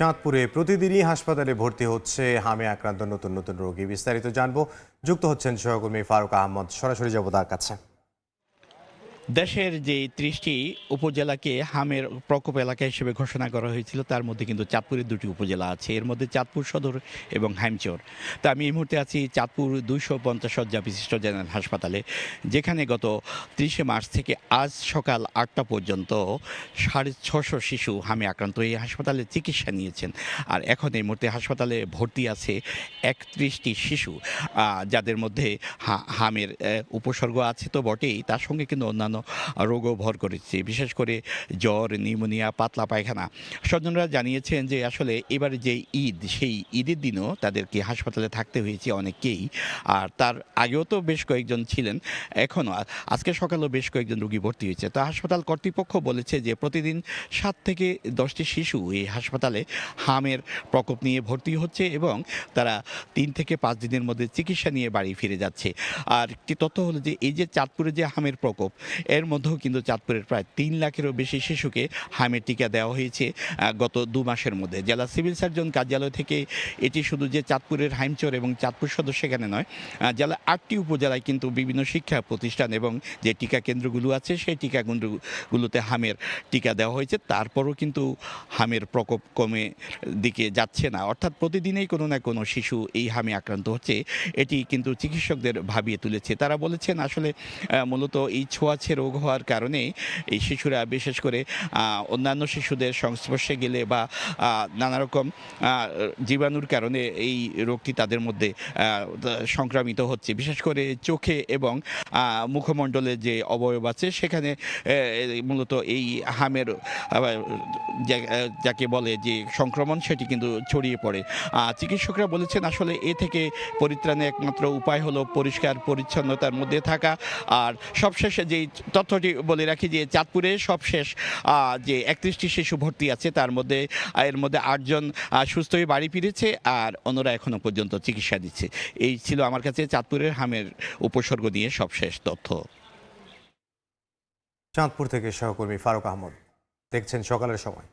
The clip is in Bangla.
চাঁদপুরে প্রতিদিনই হাসপাতালে ভর্তি হচ্ছে হামে আক্রান্ত নতুন নতুন রোগী। বিস্তারিত জানবো, যুক্ত হচ্ছেন সহকর্মী ফারুক আহমদ। সরাসরি যাব তার কাছে। দেশের যে ৩০টি উপজেলাকে হামের প্রকোপ এলাকা হিসেবে ঘোষণা করা হয়েছিল তার মধ্যে কিন্তু চাঁদপুরের ২টি উপজেলা আছে, এর মধ্যে চাঁদপুর সদর এবং হাইমচর। তা আমি এই মুহূর্তে আছি চাঁদপুর ২৫০ শয্যা বিশিষ্ট জেনারেল হাসপাতালে, যেখানে গত ৩০শে মার্চ থেকে আজ সকাল ৮টা পর্যন্ত ৬৫০ শিশু হামে আক্রান্ত এই হাসপাতালে চিকিৎসা নিয়েছেন। আর এখন এই মুহূর্তে হাসপাতালে ভর্তি আছে ৩১টি শিশু, যাদের মধ্যে হামের উপসর্গ আছে তো বটেই, তার সঙ্গে কিন্তু অন্যান্য রোগও ভর করেছে, বিশেষ করে জ্বর, নিউমোনিয়া, পাতলা পায়খানা। স্বজনরা জানিয়েছেন যে আসলে এবারে যে ঈদ, সেই ঈদের দিনও তাদেরকে হাসপাতালে থাকতে হয়েছে অনেককেই। আর তার আগেও তো বেশ কয়েকজন ছিলেন, এখনও আজকে সকালেও বেশ কয়েকজন রোগী ভর্তি হয়েছে। তো হাসপাতাল কর্তৃপক্ষ বলেছে যে প্রতিদিন ৭ থেকে ১০টি শিশু এই হাসপাতালে হামের প্রকোপ নিয়ে ভর্তি হচ্ছে এবং তারা ৩ থেকে ৫ দিনের মধ্যে চিকিৎসা নিয়ে বাড়ি ফিরে যাচ্ছে। আর একটি তথ্য হলো যে এই যে চাঁদপুরে যে হামের প্রকোপ, এর মধ্যেও কিন্তু চাঁদপুরের প্রায় ৩ লাখেরও বেশি শিশুকে হামের টিকা দেওয়া হয়েছে গত ২ মাসের মধ্যে। জেলা সিভিল সার্জন কার্যালয় থেকে এটি শুধু যে চাঁদপুরের হাইমচর এবং চাঁদপুর সদর সেখানে নয়, জেলা ৮টি উপজেলায় কিন্তু বিভিন্ন শিক্ষা প্রতিষ্ঠান এবং যে টিকা কেন্দ্রগুলো আছে সেই টিকা কেন্দ্রগুলোতে হামের টিকা দেওয়া হয়েছে। তারপরও কিন্তু হামের প্রকোপ কমে দিকে যাচ্ছে না, অর্থাৎ প্রতিদিনই কোনো না কোনো শিশু এই হামে আক্রান্ত হচ্ছে। এটি কিন্তু চিকিৎসকদের ভাবিয়ে তুলেছে। তারা বলেছেন আসলে মূলত এই ছোঁয়াচে রোগ হওয়ার কারণে এই শিশুরা বিশেষ করে অন্যান্য শিশুদের সংস্পর্শে গেলে বা নানা রকম জীবাণুর কারণে এই রোগটি তাদের মধ্যে সংক্রামিত হচ্ছে, বিশেষ করে চোখে এবং মুখমণ্ডলের যে অবয়ব আছে সেখানে মূলত এই হামের যাকে বলে যে সংক্রমণ, সেটি কিন্তু ছড়িয়ে পড়ে। চিকিৎসকরা বলেছেন আসলে এ থেকে পরিত্রাণের একমাত্র উপায় হলো পরিষ্কার পরিচ্ছন্নতার মধ্যে থাকা। আর সবশেষে যেই তথ্যটি বলে রাখি যে চাঁদপুরে সবশেষ যে ৩১টি শিশু ভর্তি আছে তার মধ্যে এর মধ্যে ৮ জন সুস্থ হয়ে বাড়ি ফিরেছে আর অন্যরা এখনো পর্যন্ত চিকিৎসা দিচ্ছে। এই ছিল আমার কাছে চাঁদপুরের হামের উপসর্গ নিয়ে সবশেষ তথ্য। চাঁদপুর থেকে সহকর্মী ফারুক আহমদ। দেখছেন সকালের সময়।